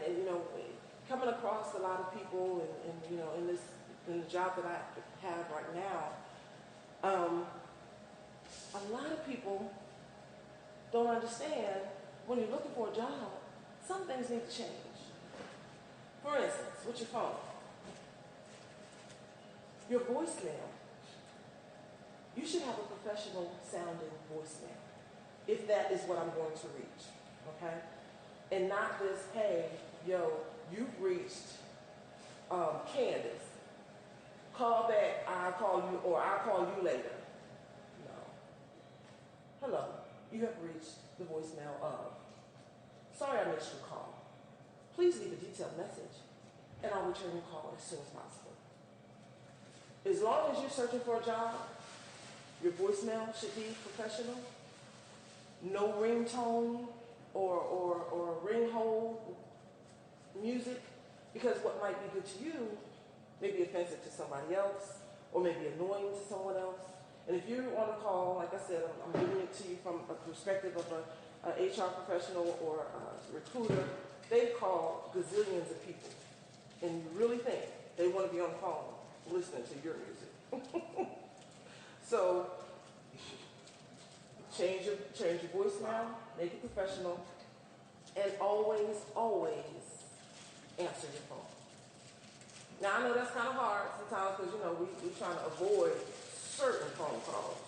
and you know, coming across a lot of people, and you know, in the job that I have right now, a lot of people don't understand when you're looking for a job, some things need to change. For instance, with your phone, your voicemail, you should have a professional sounding voicemail, if that is what I'm going to reach, okay? And not this, hey, yo, you've reached Candace. Call back, I'll call you, or I'll call you later. No. Hello, you have reached the voicemail of, sorry I missed your call. Please leave a detailed message, and I'll return your call as soon as possible. As long as you're searching for a job, your voicemail should be professional. No ringtone or ring hold music, because what might be good to you may be offensive to somebody else, or may be annoying to someone else. And if you're on a call, like I said, I'm giving it to you from a perspective of a HR professional or a recruiter. They call gazillions of people, and you really think they want to be on the phone listening to your music. So change your voicemail, make it professional, and always answer your phone. Now I know that's kind of hard sometimes, because you know we're trying to avoid certain phone calls,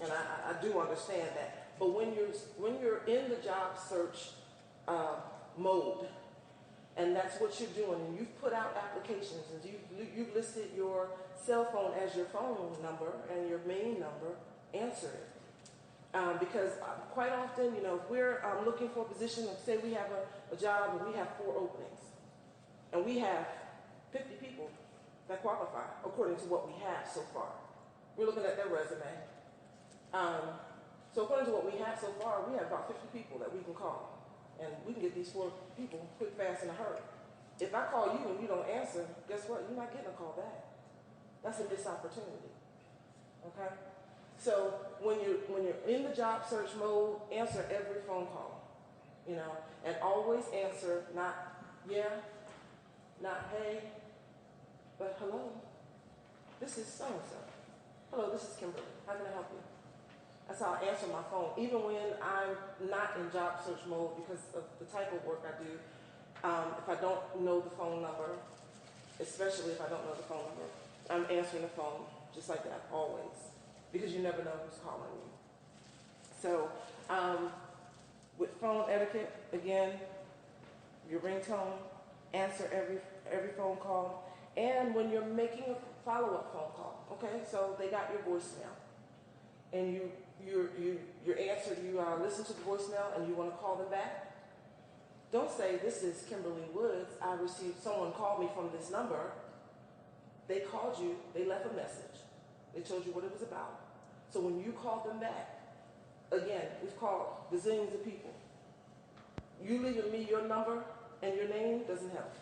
and I do understand that. But when you're in the job search mode, and that's what you're doing, and you've put out applications, and you've listed your cell phone as your phone number and your main number, answer it. Because quite often, you know, if we're looking for a position, say we have a job and we have 4 openings, and we have 50 people that qualify according to what we have so far. We're looking at their resume. So according to what we have so far, we have about 50 people that we can call. And we can get these 4 people quick, fast, in a hurry. If I call you and you don't answer, guess what? You're not getting a call back. That's a missed opportunity. Okay? So when you're in the job search mode, answer every phone call. You know, and always answer not yeah, not hey, but hello. This is so and so. Hello, this is Kimberly. How can I help you? That's how I answer my phone, even when I'm not in job search mode, because of the type of work I do. If I don't know the phone number, especially if I don't know the phone number, I'm answering the phone just like that, always, because you never know who's calling you. So with phone etiquette, again, your ringtone, answer every phone call, and when you're making a follow-up phone call, okay, so they got your voicemail, and you answer, you listen to the voicemail and you want to call them back, don't say, this is Kimberly Woods, I received, someone called me from this number. They called you, they left a message, they told you what it was about. So when you call them back, again, we've called gazillions of people. You leaving me your number and your name doesn't help.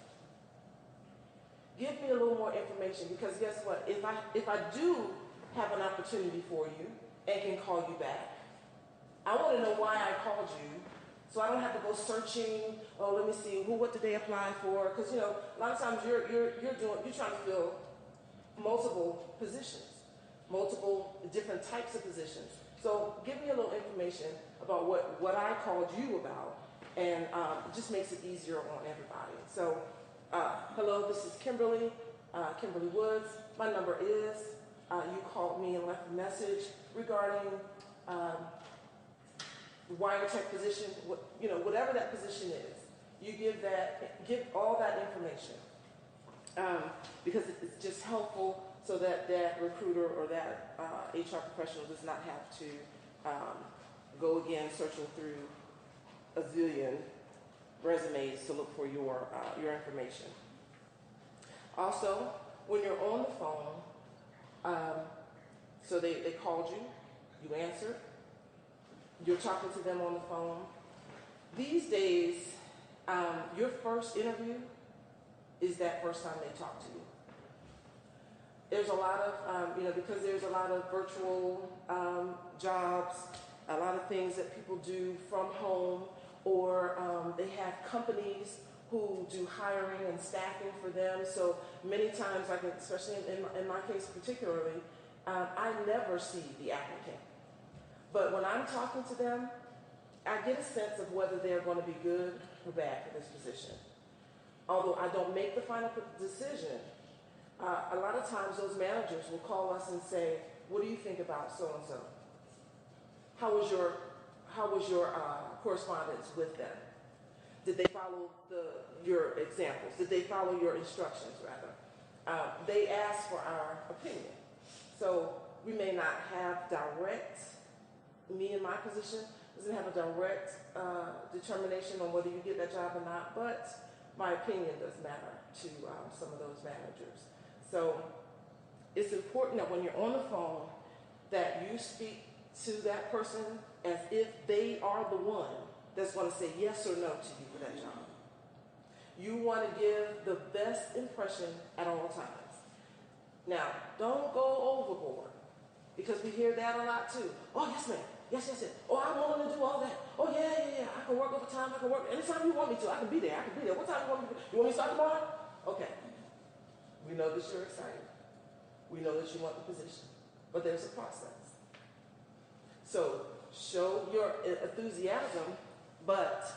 Give me a little more information, because guess what? If I do have an opportunity for you and can call you back, I want to know why I called you, so I don't have to go searching. Oh, let me see what did they apply for? Because you know, a lot of times you're trying to fill multiple positions, multiple different types of positions. So give me a little information about what I called you about, and it just makes it easier on everybody. So hello, this is Kimberly, Kimberly Woods. My number is, you called me and left a message regarding wiretech position, whatever that position is. You give all that information, because it's just helpful, so that that recruiter or that HR professional does not have to go again searching through a zillion resumes to look for your information. Also, when you're on the phone, so they called you, you answered, you're talking to them on the phone. These days, your first interview is that first time they talk to you. There's a lot of, because there's a lot of virtual jobs, a lot of things that people do from home, or they have companies who do hiring and staffing for them. So many times, like especially in my case particularly, I never see the applicant. But when I'm talking to them, I get a sense of whether they're going to be good or bad for this position. Although I don't make the final decision, a lot of times those managers will call us and say, "What do you think about so and so? How was your correspondence with them? Did they follow your examples? Did they follow your instructions, rather?" They ask for our opinion. So we may not have direct, me in my position, doesn't have a direct determination on whether you get that job or not, but my opinion does matter to some of those managers. So it's important that when you're on the phone that you speak to that person as if they are the one that's going to say yes or no to you for that job. You want to give the best impression at all times. Now, don't go overboard, because we hear that a lot too. "Oh, yes, ma'am. Yes, yes, yes. Oh, I'm willing to do all that. Oh, yeah. I can work overtime. I can work anytime you want me to. I can be there. What time you want me to? You want me to start tomorrow?" Okay. We know that you're excited. We know that you want the position. But there's a process. So show your enthusiasm, but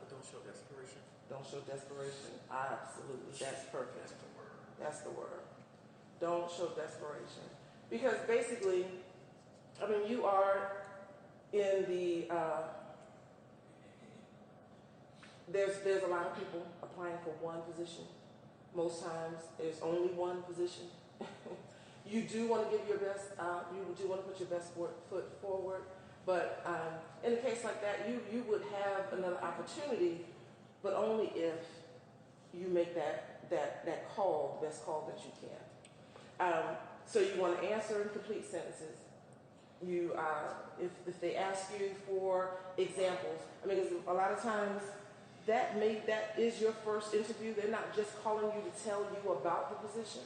don't show desperation. Don't show desperation. Absolutely. That's perfect. That's the word. Don't show desperation. Because basically, you are in the, there's a lot of people applying for one position. Most times, there's only one position. You do want to give your best, you do want to put your best foot forward, but in a case like that, you would have another opportunity, but only if you make that call, the best call that you can. So you want to answer in complete sentences. You, if they ask you for examples, because a lot of times that is your first interview. They're not just calling you to tell you about the position.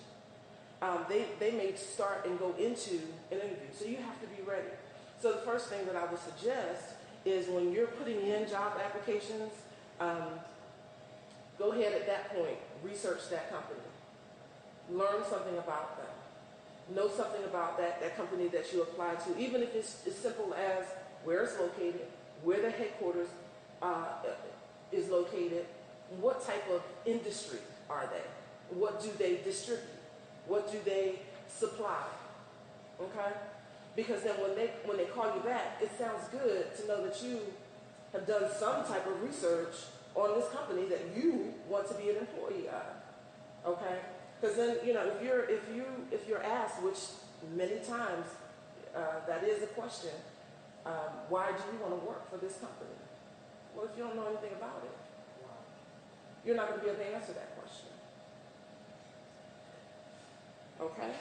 They may start and go into an interview, so you have to be ready. So the first thing that I would suggest is when you're putting in job applications, go ahead at that point, research that company, learn something about them. Know something about that company that you apply to, even if it's as simple as where it's located, where the headquarters is located, what type of industry are they, what do they distribute, what do they supply, okay? Because then when they call you back, it sounds good to know that you have done some type of research on this company that you want to be an employee of, okay? Because then, if you're asked, which many times that is a question, why do you want to work for this company? Well, if you don't know anything about it, you're not going to be able to answer that question. Okay?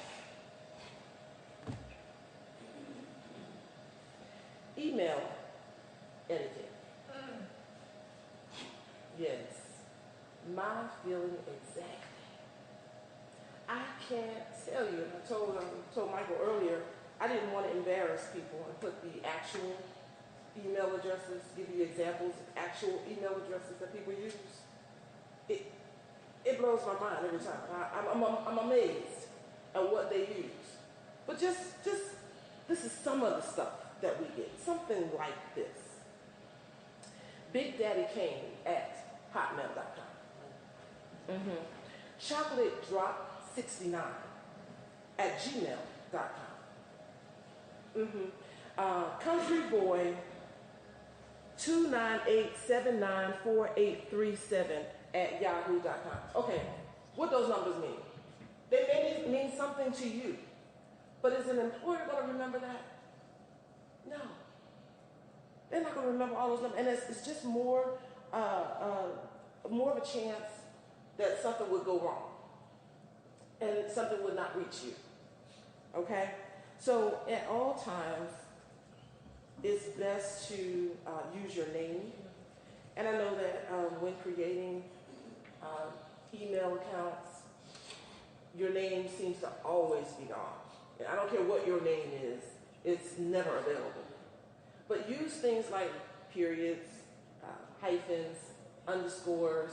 Email etiquette. Yes. My feeling exactly. I can't tell you, and I told Michael earlier, I didn't want to embarrass people and put the actual email addresses, give you examples of actual email addresses that people use. It blows my mind every time. I'm amazed at what they use. But just this is some of the stuff that we get, something like this. Big Daddy Kane at hotmail.com. Chocolate Drop 69 at gmail.com. Country Boy 298794837 at yahoo.com. Okay, what those numbers mean? They may mean something to you, but is an employer going to remember that? No. They're not going to remember all those numbers, and it's just more of a chance that something would go wrong and something would not reach you. Okay? So at all times, it's best to use your name. And I know that when creating email accounts, your name seems to always be on. And I don't care what your name is, it's never available. But use things like periods, hyphens, underscores,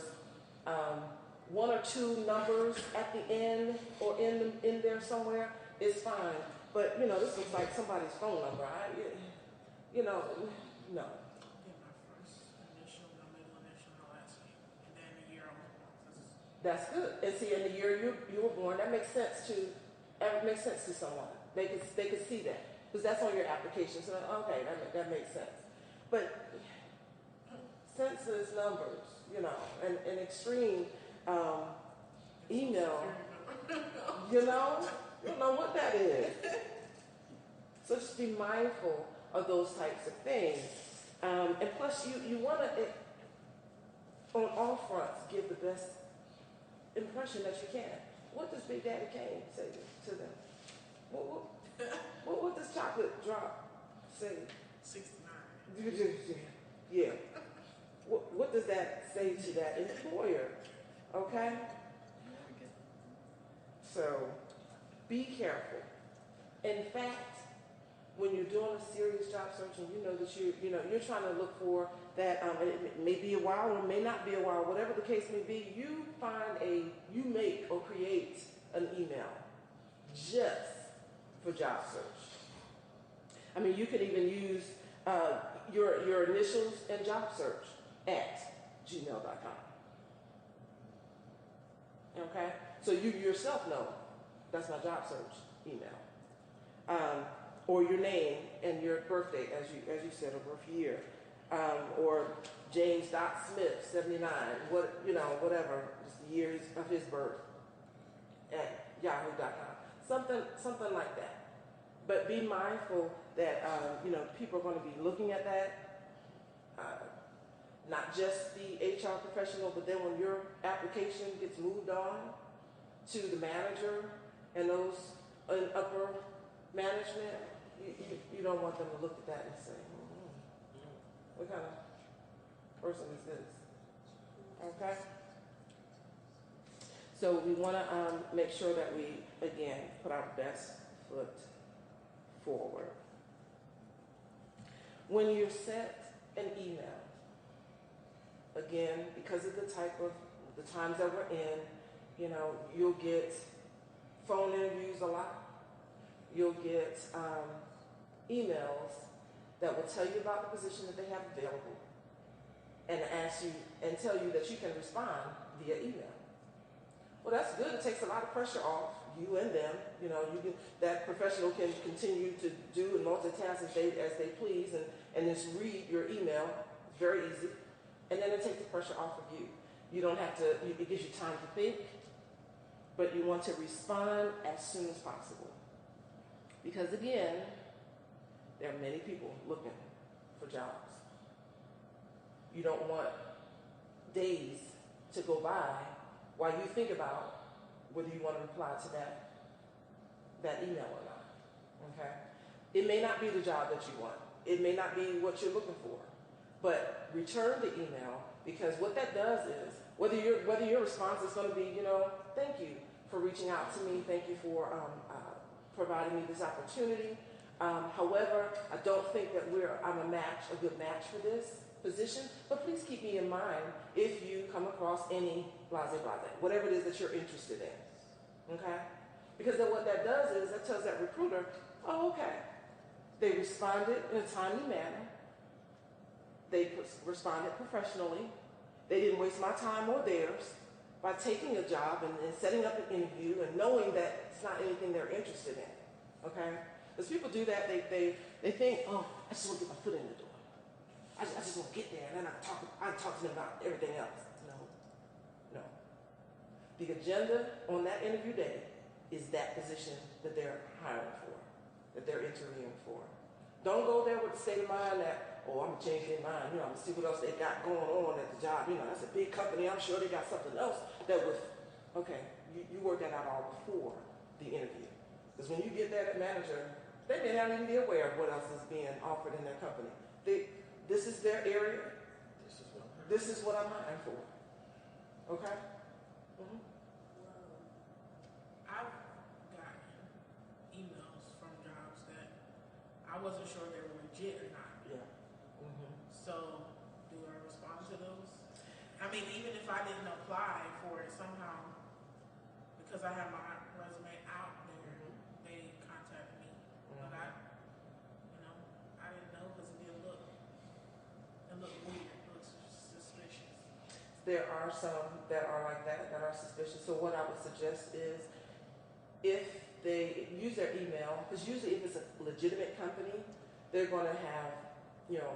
one or two numbers at the end or in there somewhere is fine. But this looks like somebody's phone number. No. Get my first initial, my middle initial, my last name, and then the year I was born. That's good. And see, in the year you were born, that makes sense to someone. They could see that because that's on your application. So okay, that makes sense. But census numbers, and extreme email, you don't know what that is. So just be mindful of those types of things. And plus, you want to, on all fronts, give the best impression that you can. What does Big Daddy Kane say to them? What does Chocolate Drop say? 69. Yeah. What does that say to that employer? Okay? So, be careful. In fact, when you're doing a serious job search and you know that you're trying to look for that, it may be a while or it may not be a while, whatever the case may be, you make or create an email just for job search. I mean, you could even use your initials and job search at gmail.com. Okay? So you yourself know that's my job search email. Or your name and your birth date, as you said, or birth year. Or James.Smith, 79, whatever, just the years of his birth at yahoo.com. Something like that. But be mindful that, people are going to be looking at that. Not just the HR professional, but then when your application gets moved on to the manager and those in upper management, you don't want them to look at that and say, what kind of person is this? Okay? So we want to make sure that we, again, put our best foot forward. When you sent an email, again, because of the times that we're in, you'll get phone interviews a lot. You'll get emails that will tell you about the position that they have available and ask you and tell you that you can respond via email. Well, that's good. It takes a lot of pressure off you and them. That professional can continue to do and multitask as they please and just read your email. It's very easy. And then it takes the pressure off of you. You don't have to, it gives you time to think, but you want to respond as soon as possible. Because again, there are many people looking for jobs. You don't want days to go by while you think about whether you want to reply to that email or not. Okay? It may not be the job that you want. It may not be what you're looking for. But return the email, because what that does is, whether your response is going to be, thank you for reaching out to me, thank you for providing me this opportunity. However, I don't think that I'm a good match for this position, but please keep me in mind if you come across any blase, whatever it is that you're interested in. Okay? Because then what that does is that tells that recruiter, oh, okay. They responded in a timely manner. They responded professionally. They didn't waste my time or theirs by taking a job and setting up an interview and knowing that it's not anything they're interested in. Okay? Because people do that, they think, oh, I just want to get my foot in the door. I just want to get there and then I talk to them about everything else. No. The agenda on that interview day is that position that they're hiring for, that they're interviewing for. Don't go there with the state of mind that, I'm going to change their mind. I'm going to see what else they got going on at the job. That's a big company. I'm sure they got something else that was, okay, you work that out all before the interview. Because when you get there, that manager, they may not even be aware of what else is being offered in their company. This is their area. This is what I'm hiring for. Okay? Mm-hmm. I've gotten emails from jobs that I wasn't sure they were legit or not. Yeah. Mm-hmm. So, do I respond I mean, even if I didn't apply for it somehow, because I have my resume out there, they contacted me. But I, you know, I didn't know because it looked weird. It looks suspicious. There are some that are like that are suspicious. So what I would suggest is if they use their email, because usually if it's a legitimate company, they're going to have, you know,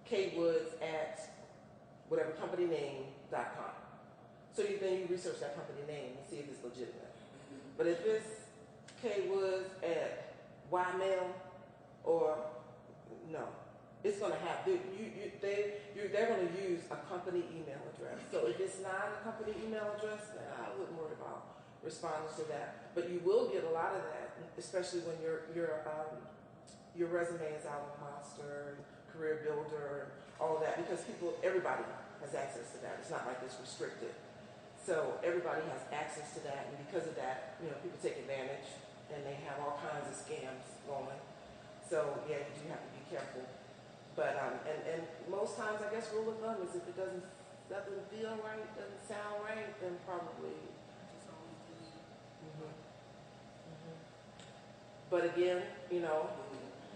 kwoods at whatever company name.com. So then you research that company name and see if it's legitimate. But if it's kwoods at ymail or no, it's going to have they're going to use a company email address. So if it's not a company email address, then I wouldn't worry about responding to that. But you will get a lot of that, especially when your resume is out on Monster, and Career Builder, and all of that, because everybody has access to that. It's not like it's restricted. So everybody has access to that, and because of that, you know, people take advantage, and they have all kinds of scams going. So yeah, you do have to be careful. But and most times, I guess rule of thumb is if it doesn't feel right, doesn't sound right, then probably. Just always delete it. But again, you know,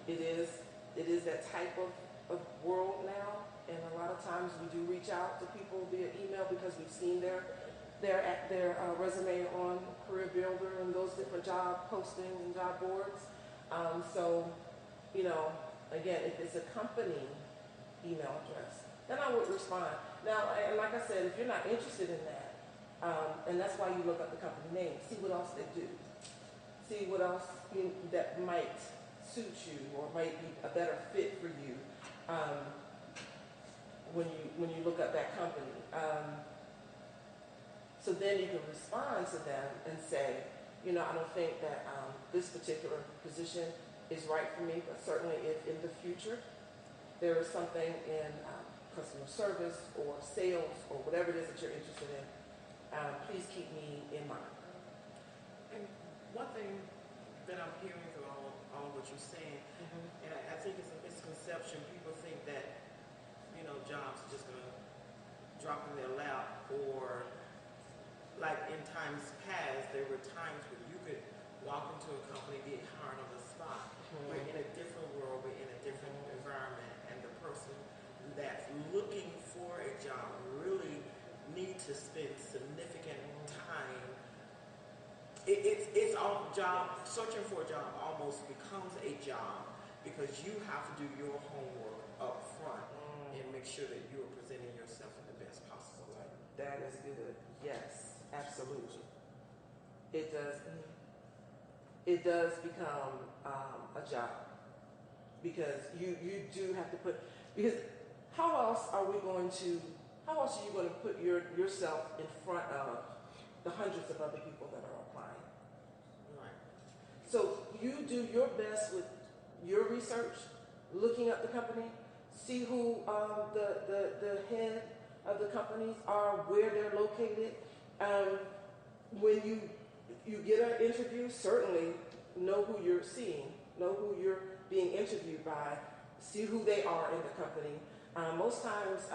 it is that type of world now, and a lot of times we do reach out to people via email because we've seen their resume on Career Builder and those different job postings and job boards. So, you know, again, if it's a company email address, then I would respond. Now, and like I said, if you're not interested in that, and that's why you look up the company name, see what else they do, see what else that might suit you or might be a better fit for you when you look up that company. So then you can respond to them and say, you know, I don't think that this particular position is right for me, but certainly if in the future there is something in customer service or sales or whatever it is that you're interested in, please keep me in mind. And one thing that I'm hearing through all what you're saying, and I think it's a misconception. People think that, you know, jobs are just going to drop in their lap, or like in times past, there were times when you could walk into a company, get hired on the spot. We're in a different world, we're in a different environment, and the person that's looking for a job really need to spend significant time. It's all job, searching for a job almost becomes a job because you have to do your homework up front and make sure that you are presenting yourself in the best possible way. That is good. Yes, absolutely. It does. It does become a job because you do have to put, because how else are you going to put yourself in front of the hundreds of other people that are applying? Right. So you do your best with your research, looking up the company, see who the head of the companies are, where they're located. When you get an interview, certainly know who you're seeing, know who you're being interviewed by, see who they are in the company. Most times,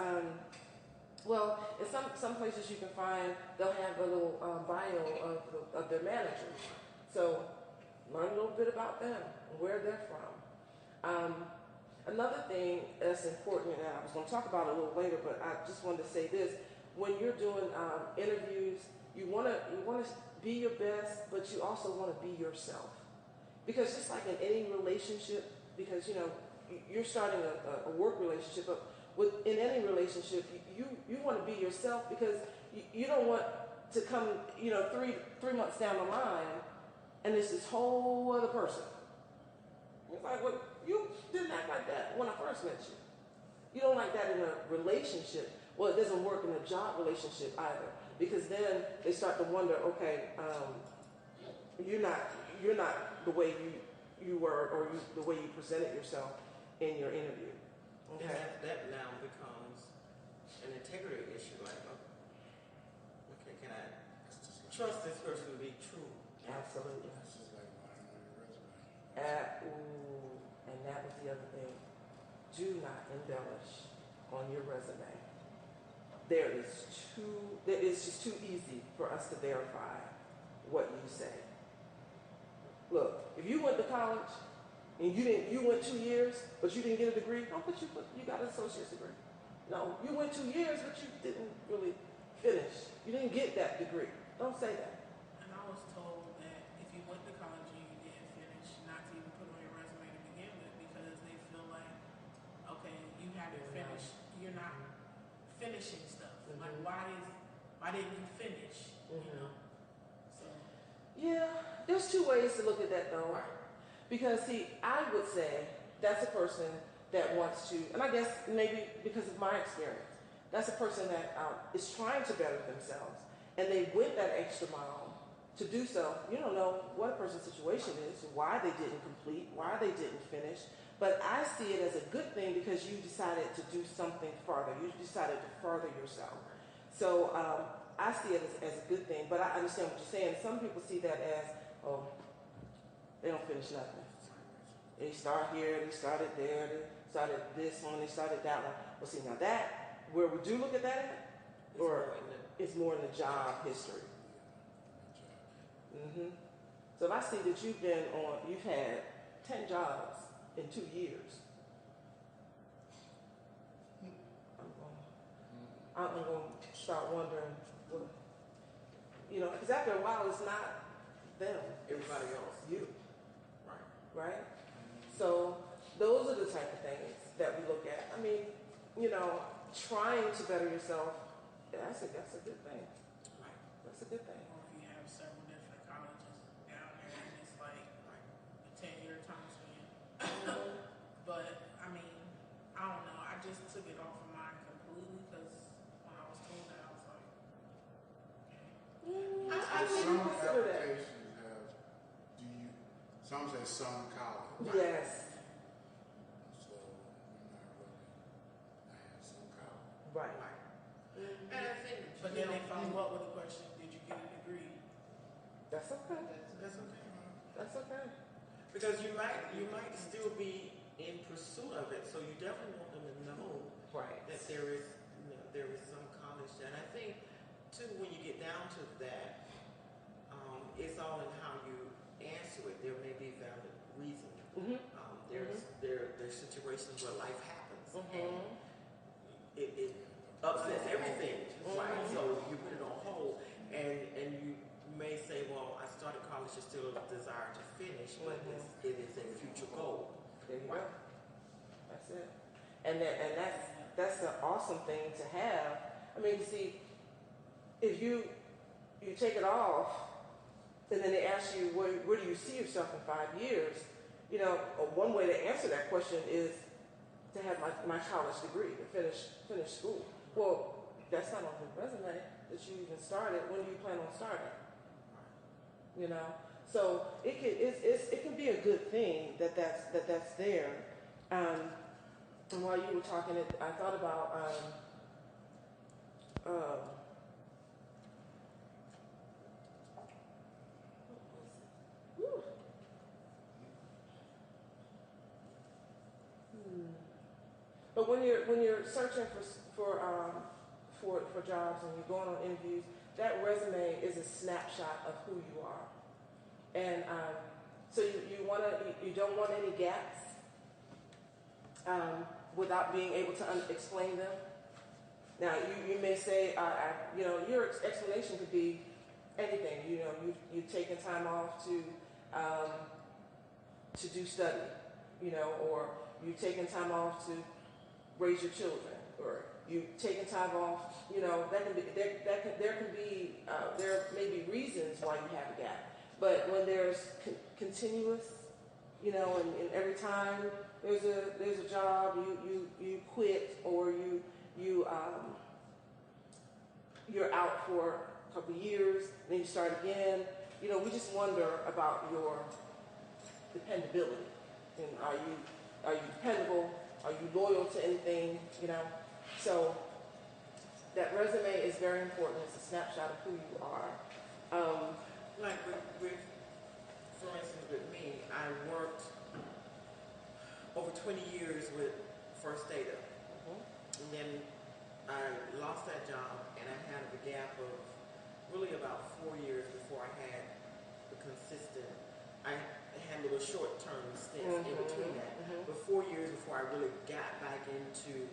well, in some places you can find they'll have a little bio of their manager. So learn a little bit about them, where they're from. Another thing that's important, and I was going to talk about it a little later, but I just wanted to say this: when you're doing interviews, you want to be your best, but you also want to be yourself. Because just like in any relationship, because you know you're starting a work relationship, but in any relationship, you want to be yourself because you don't want to come, you know, three months down the line, and it's this whole other person. It's like, well, you didn't act like that when I first met you. You don't like that in a relationship. Well, it doesn't work in a job relationship either, because then they start to wonder, okay, you're not the way you were, or the way you presented yourself in your interview. Okay. And that now becomes an integrity issue. Like, okay, can I trust this person to be true? Absolutely. This is like lying on your resume. And that was the other thing. Do not embellish on your resume. it's just too easy for us to verify what you say. Look, if you went to college and you went 2 years, but you didn't get a degree, don't put you got an associate's degree. No, you went 2 years, but you didn't really finish. You didn't get that degree. Don't say that. And I was told that if you went to college and you didn't finish, not to even put on your resume to begin with, because they feel like, okay, you haven't finished, you're not finishing stuff. Like, why didn't you finish? You know. So. Yeah, there's two ways to look at that though. Right. Because see, I would say that's a person that wants to, and I guess maybe because of my experience, that's a person that is trying to better themselves, and they went that extra mile to do so. You don't know what a person's situation is, why they didn't complete, why they didn't finish, but I see it as a good thing because you decided to do something further. You decided to further yourself. So I see it as a good thing, but I understand what you're saying. Some people see that as, oh, they don't finish nothing. They start here, they started there, they started this one, they started that one. Well, see, now that, where would you look at that at? Or it's more in the job history. So if I see that you've had 10 jobs in 2 years, I'm going to start wondering, well, because after a while, it's not them. Everybody else. You. Right. Right? So those are the type of things that we look at. I mean, trying to better yourself, that's a good thing. Right. That's a good thing. Or if you have several different colleges down there, and it's like a 10-year time span. But I mean, I don't know. I just took it off of mine completely because when I was told that, I was like, okay. I didn't Some consider that. applications have, some say some college. Yes. So I have some college. Right. And I think, But then they follow up with a question: did you get a degree? That's okay. that's okay. That's okay. Because you might still be in pursuit of it, so you definitely want them to know Right. that there is some college there. And I think too, when you get down to that, it's all in how you answer it. There may be valid reasons. There's situations where life happens and it upsets everything, right? So you put it on hold, and you may say, well, I started college to still desire to finish, but it is a future goal. There you go. That's it. And that's an awesome thing to have. I mean, you see, if you take it off, and then they ask you, where do you see yourself in 5 years? One way to answer that question is to have my college degree, to finish school. Well, that's not on the resume that you even started. When do you plan on starting? So it can be a good thing that's there. And while you were talking, I thought about But when you're searching for jobs and you're going on interviews, that resume is a snapshot of who you are, and so you don't want any gaps without being able to explain them. Now you may say, your explanation could be anything. You've taken time off to do study, or you've taken time off to raise your children, or you've taken time off. There may be reasons why you have a gap, but when there's continuous, and every time there's a job, you quit, or you're out for a couple of years, then you start again. We just wonder about your dependability, and are you dependable? Are you loyal to anything? So that resume is very important. It's a snapshot of who you are. Like with, for instance, with me, I worked over 20 years with First Data, and then I lost that job, and I had a gap of really about 4 years before I had the consistent. I had little short-term stints in between that, but 4 years before I really got back into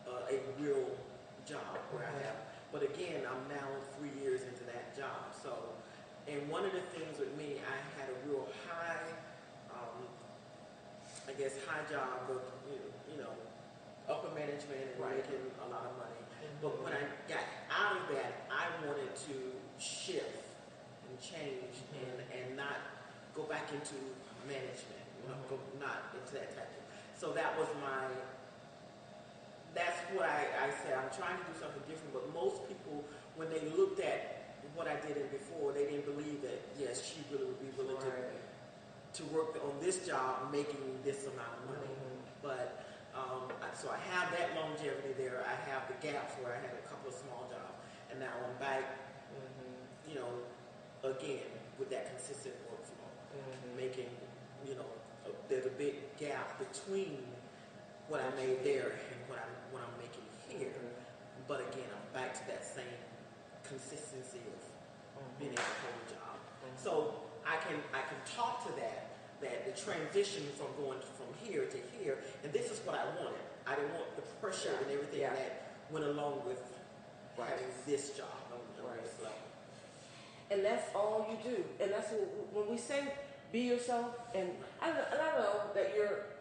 a real job where I have. But again, I'm now 3 years into that job. So, and one of the things with me, I had a real high, I guess, high job of upper management and making a lot of money. But when I got out of that, I wanted to shift and change and not go back into management, not into that type of. So that was that's what I said. I'm trying to do something different, but most people, when they looked at what I did before, they didn't believe that, yes, she really would be willing to work on this job making this amount of money. But so I have that longevity there. I have the gaps where I had a couple of small jobs, and now I'm back, again, with that consistent workflow, making, there's a big gap between what I made there and what I'm making here. But again, I'm back to that same consistency of being able to hold a job. So I can talk to that the transition from going from here to here, and this is what I wanted. I didn't want the pressure and everything that went along with having this job on this level. And that's all you do. And that's when we say be yourself, and I know that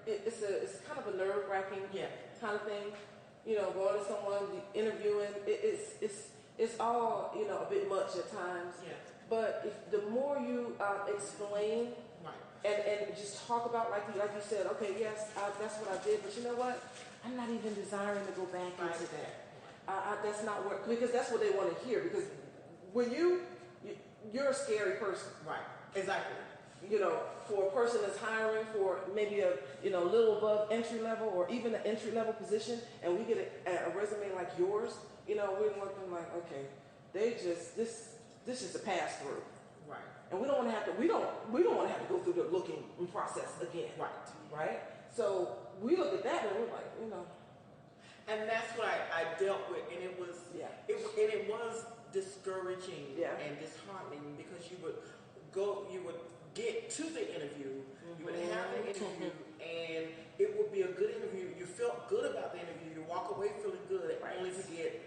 it's kind of a nerve-wracking kind of thing. Going to someone, interviewing, it's all, a bit much at times. Yeah. But the more you explain and just talk about, like you said, okay, yes, that's what I did, but you know what? I'm not even desiring to go back into that. That's not what, because that's what they want to hear. Because when you're a scary person. Right. Exactly. For a person that's hiring for maybe a little above entry level or even an entry level position, and we get a resume like yours, we're looking like, okay, this is a pass through. Right. And we don't want to have to. We don't want to have to go through the looking process again. Right. So we look at that and we're like, And that's what I dealt with, and it was it was discouraging and disheartening, because you would get to the interview, you would have the interview, and it would be a good interview. You felt good about the interview. You walk away feeling good, only to get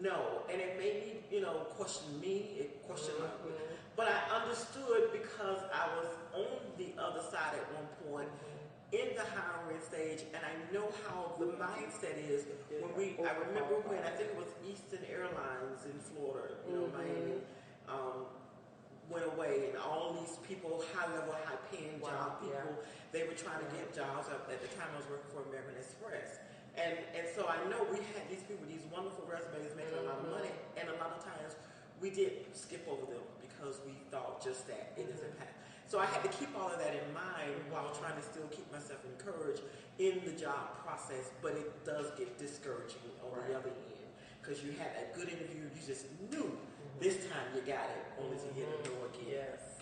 no, and it made me, question me. It questioned my. But I understood, because I was on the other side at one point in the hiring stage, and I know how the mindset is when I remember when I think it was Eastern Airlines in Florida, Miami, went away, and all these people, high-level, high-paying job people, they were trying to get jobs. At the time, I was working for American Express. And so I know we had these people, these wonderful resumes, making a lot of money, and a lot of times we did skip over them because we thought just that it is a path. So I had to keep all of that in mind while trying to still keep myself encouraged in the job process, but it does get discouraging on the other end, because you had that good interview, you just knew this time you got it, only to get a no again. Yes.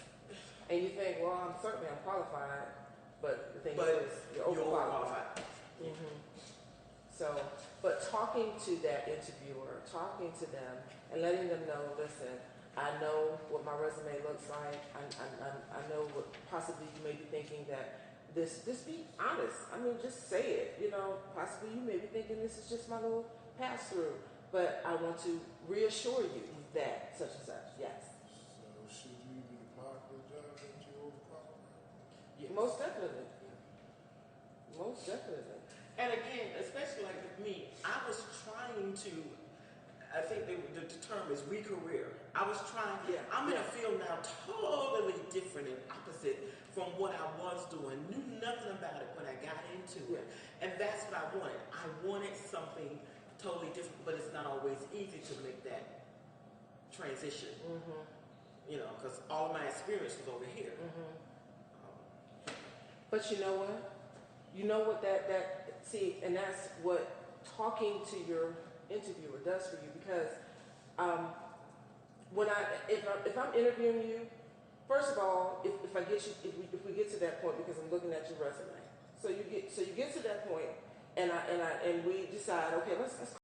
And you think, well, I'm qualified, but the thing is, you're overqualified. So, but talking to that interviewer, talking to them, and letting them know, listen, I know what my resume looks like. I know what possibly you may be thinking that just be honest. I mean, just say it. Possibly you may be thinking this is just my little pass through, but I want to reassure you that such and such. Yes. So should you even apply for a job that you overqualified? Yes. Most definitely. Most definitely. And again, especially like with me, I was trying to, I think the term is re-career. I was trying, I'm in a field now totally different and opposite from what I was doing. Knew nothing about it when I got into it. And that's what I wanted. I wanted something totally different, but it's not always easy to make that transition. Because all of my experience was over here. But you know what? See, and that's what talking to your interviewer does for you, because if I'm interviewing you, first of all, if we get to that point, because I'm looking at your resume, so you get to that point, and we decide, okay, let's